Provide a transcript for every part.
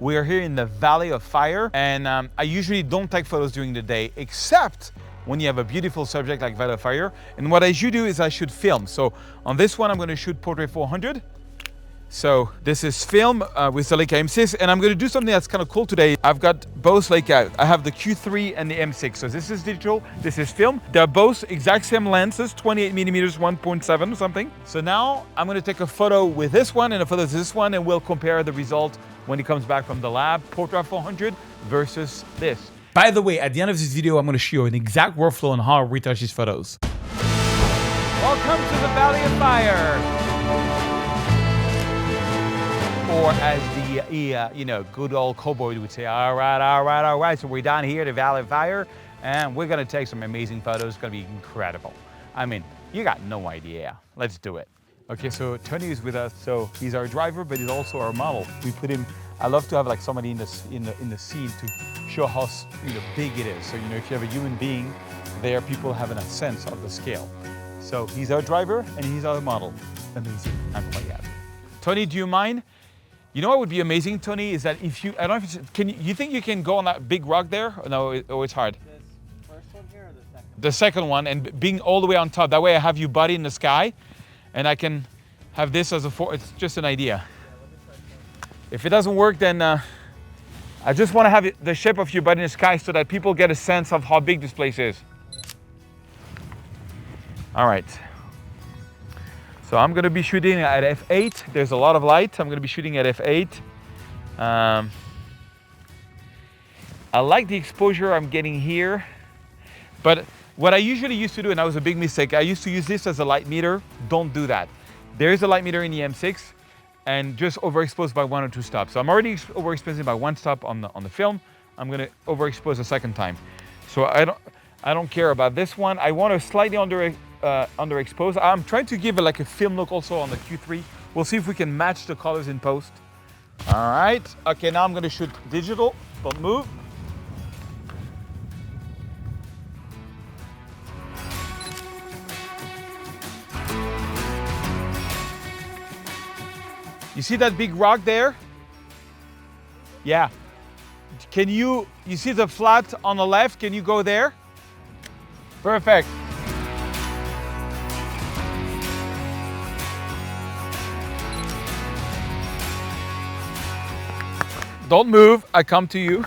We are here in the Valley of Fire, and I usually don't take photos during the day, except when you have a beautiful subject like Valley of Fire. And what I should do is I should film. So on this one, I'm going to shoot Portra 400. So this is film with the Leica M6, and I'm going to do something that's kind of cool today. I've got both Leica. I have the Q3 and the M6. So this is digital, this is film. They're both exact same lenses, 28 millimeters, 1.7 or something. So now I'm going to take a photo with this one and a photo with this one, and we'll compare the result when it comes back from the lab, Portra 400 versus this. By the way, at the end of this video, I'm going to show you an exact workflow on how I retouch these photos. Welcome to the Valley of Fire. Or as the good old cowboy would say, all right. So we're down here at the Valley of Fire, and we're gonna take some amazing photos. It's gonna be incredible. I mean, you got no idea. Let's do it. Okay, so Tony is with us. So he's our driver, but he's also our model. We put him. I love to have like somebody in the scene to show how big it is. So if you have a human being there, people have a sense of the scale. So he's our driver and he's our model. Amazing. I'm quite happy. Tony, do you mind? You know what would be amazing, Tony, is that if you, I don't know if it's, you think you can go on that big rock there? Or no, it's hard. This first one here or the second one? The second one, and being all the way on top. That way I have you body in the sky, and I can have this as it's just an idea. Yeah, let me try. If it doesn't work, then I just want to have the shape of your body in the sky so that people get a sense of how big this place is. All right. So I'm going to be shooting at f8. There's a lot of light. I'm going to be shooting at f8. I like the exposure I'm getting here. But what I usually used to do, and that was a big mistake, I used to use this as a light meter. Don't do that. There is a light meter in the M6, and just overexpose by 1 or 2 stops. So I'm already overexposing by 1 stop on the film. I'm going to overexpose a second time. So I don't care about this one. I want to slightly underexpose. I'm trying to give like a film look also on the Q3. We'll see if we can match the colors in post. All right. Okay, now I'm going to shoot digital. Don't move. You see that big rock there? Yeah. Can you see the flat on the left? Can you go there? Perfect. Don't move, I come to you.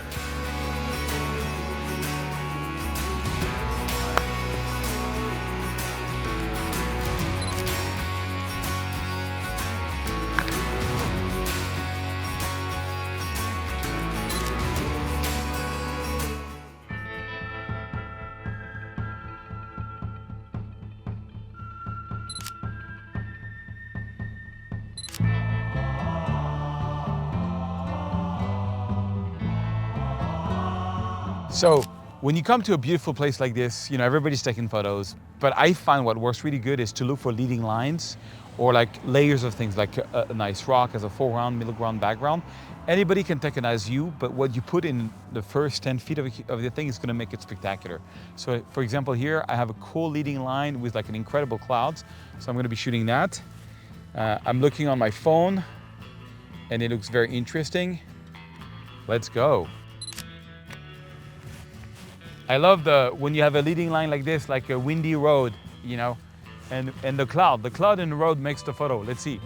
So when you come to a beautiful place like this, everybody's taking photos, but I find what works really good is to look for leading lines or like layers of things, like a nice rock as a foreground, middle ground, background. Anybody can take a nice view, but what you put in the first 10 feet of the thing is gonna make it spectacular. So for example, here I have a cool leading line with like an incredible clouds. So I'm gonna be shooting that. I'm looking on my phone and it looks very interesting. Let's go. I love when you have a leading line like this, like a windy road, and the cloud. The cloud in the road makes the photo. Let's see. Do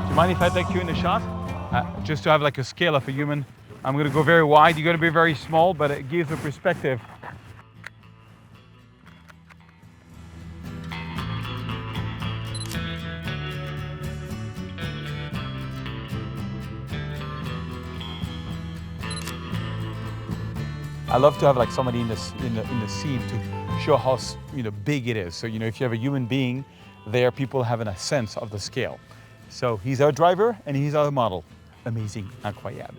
you mind if I take you in the shot? Just to have like a scale of a human. I'm gonna go very wide. You're gonna be very small, but it gives a perspective. I love to have like somebody in the scene to show how big it is. So if you have a human being there, people have a sense of the scale. So he's our driver and he's our model. Amazing, incroyable.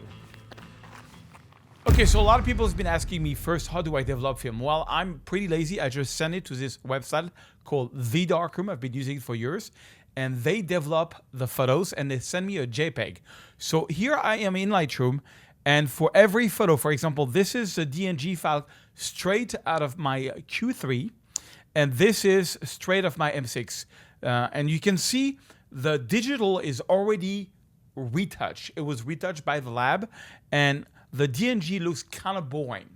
Okay, so a lot of people have been asking me first, how do I develop film? Well, I'm pretty lazy. I just send it to this website called The Darkroom. I've been using it for years. And they develop the photos and they send me a JPEG. So here I am in Lightroom. And for every photo, for example, this is a DNG file straight out of my Q3. And this is straight off my M6. And you can see the digital is already retouched. It was retouched by the lab, and the DNG looks kind of boring.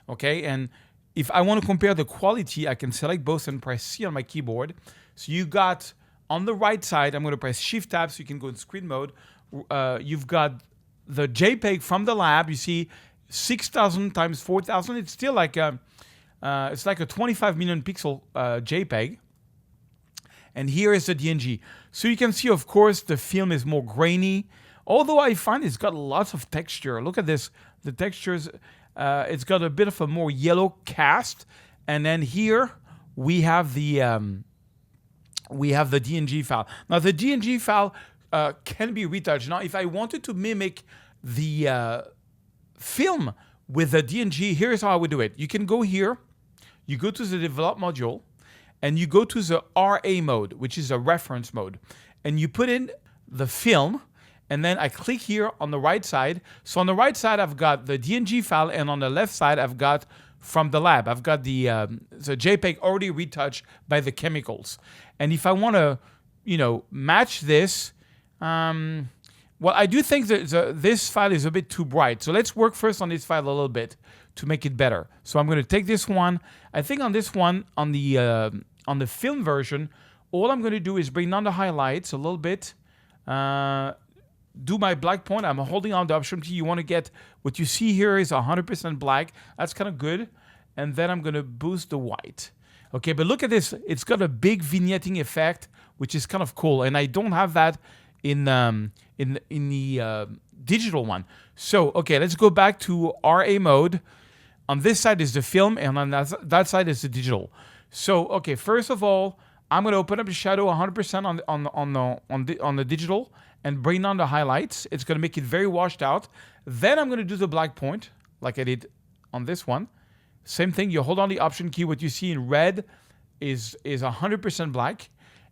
Okay, and if I want to compare the quality, I can select both and press C on my keyboard. So you got on the right side, I'm going to press Shift Tab so you can go in screen mode. You've got the JPEG from the lab. You see 6,000 times 4,000. It's still like it's like a 25 million pixel JPEG. And here is the DNG. So you can see, of course, the film is more grainy. Although I find it's got lots of texture. Look at this. The textures, it's got a bit of a more yellow cast. And then here we have the DNG file. Now the DNG file can be retouched. Now if I wanted to mimic the film with the DNG, here's how I would do it. You can go here, you go to the develop module, and you go to the RA mode, which is a reference mode. And you put in the film, and then I click here on the right side. So on the right side, I've got the DNG file, and on the left side, I've got from the lab. I've got the JPEG already retouched by the chemicals. And if I want to, match this, well, I do think that this file is a bit too bright. So let's work first on this file a little bit to make it better. So I'm going to take this one. I think on this one, on the film version, all I'm going to do is bring down the highlights a little bit, do my black point. I'm holding on the Option key. You want to get what you see here is 100% black. That's kind of good. And then I'm going to boost the white. Okay, but look at this. It's got a big vignetting effect, which is kind of cool. And I don't have that in the digital one. So, okay, let's go back to RA mode. On this side is the film, and on that side is the digital. So, okay, first of all, I'm going to open up the shadow 100% on the digital and bring down the highlights. It's going to make it very washed out. Then I'm going to do the black point, like I did on this one. Same thing, you hold on the Option key. What you see in red is 100% black.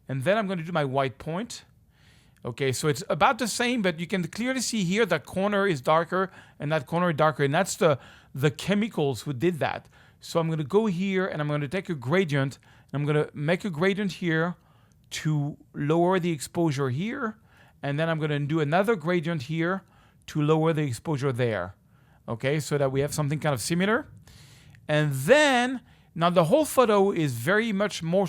And then I'm going to do my white point. Okay, so it's about the same, but you can clearly see here that corner is darker and that corner is darker. And that's the chemicals who did that. So I'm going to go here and I'm going to take a gradient. And I'm going to make a gradient here to lower the exposure here. And then I'm going to do another gradient here to lower the exposure there. Okay, so that we have something kind of similar. And then, now the whole photo is very much more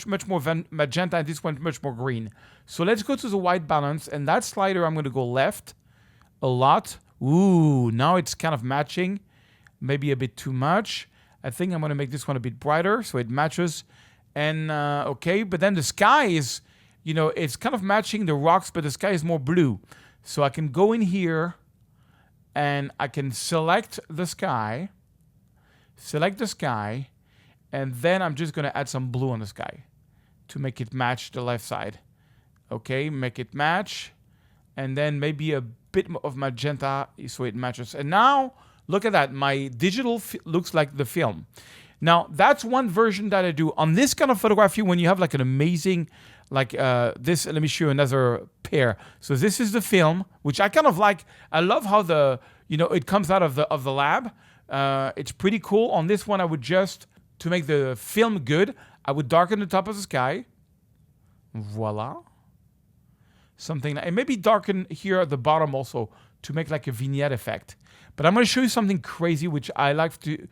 magenta, and this one much more green. So let's go to the white balance, and that slider I'm going to go left a lot. Ooh, now it's kind of matching, maybe a bit too much. I think I'm going to make this one a bit brighter so it matches. And okay, but then the sky is, it's kind of matching the rocks, but the sky is more blue. So I can go in here and I can select the sky, and then I'm just going to add some blue on the sky to make it match the left side. Okay, make it match, and then maybe a bit of magenta so it matches. And now, look at that. My digital looks like the film. Now, that's one version that I do. On this kind of photography, when you have like an amazing, like this, let me show you another pair. So this is the film, which I kind of like. I love how it comes out of the lab. It's pretty cool. On this one, I would just, to make the film good, I would darken the top of the sky. Voila. Something like, and maybe darken here at the bottom also to make like a vignette effect. But I'm going to show you something crazy, which I like to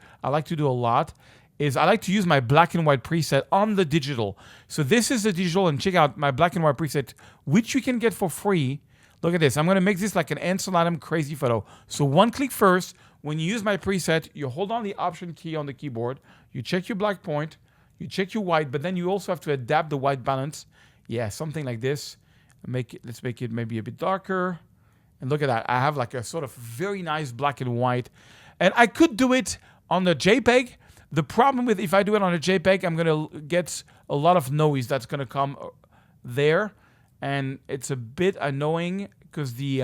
do a lot, is I like to use my black and white preset on the digital. So this is the digital, and check out my black and white preset, which you can get for free. Look at this. I'm going to make this like an Ansel Adams crazy photo. So one click first. When you use my preset, you hold on the Option key on the keyboard. You check your black point. You check your white, but then you also have to adapt the white balance. Yeah, something like this. Let's make it maybe a bit darker. And look at that. I have like a sort of very nice black and white. And I could do it on the JPEG. The problem with if I do it on a JPEG, I'm going to get a lot of noise that's going to come there. And it's a bit annoying because the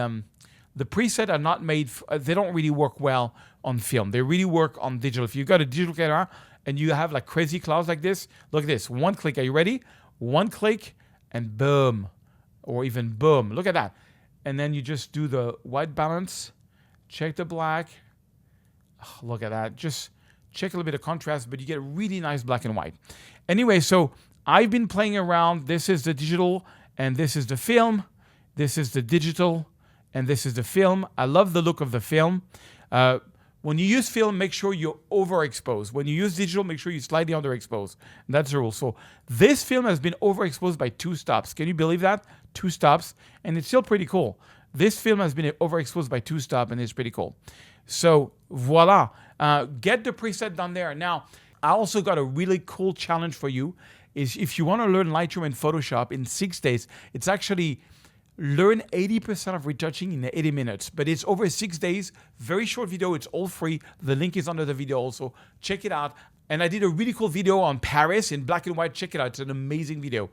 preset are not made, they don't really work well on film. They really work on digital. If you've got a digital camera and you have like crazy clouds like this, look at this. One click. Are you ready? One click and boom. Or even boom. Look at that. And then you just do the white balance. Check the black. Oh, look at that. Just check a little bit of contrast, but you get a really nice black and white. Anyway, so I've been playing around. This is the digital, and this is the film. This is the digital, and this is the film. I love the look of the film. When you use film, make sure you're overexposed. When you use digital, make sure you're slightly underexposed. And that's the rule. So this film has been overexposed by 2 stops. Can you believe that? 2 stops, and it's still pretty cool. This film has been overexposed by 2 stops, and it's pretty cool. So voila, get the preset down there. Now, I also got a really cool challenge for you. Is if you want to learn Lightroom and Photoshop in 6 days, it's actually learn 80% of retouching in 80 minutes. But it's over 6 days, very short video. It's all free. The link is under the video also. Check it out. And I did a really cool video on Paris in black and white. Check it out. It's an amazing video.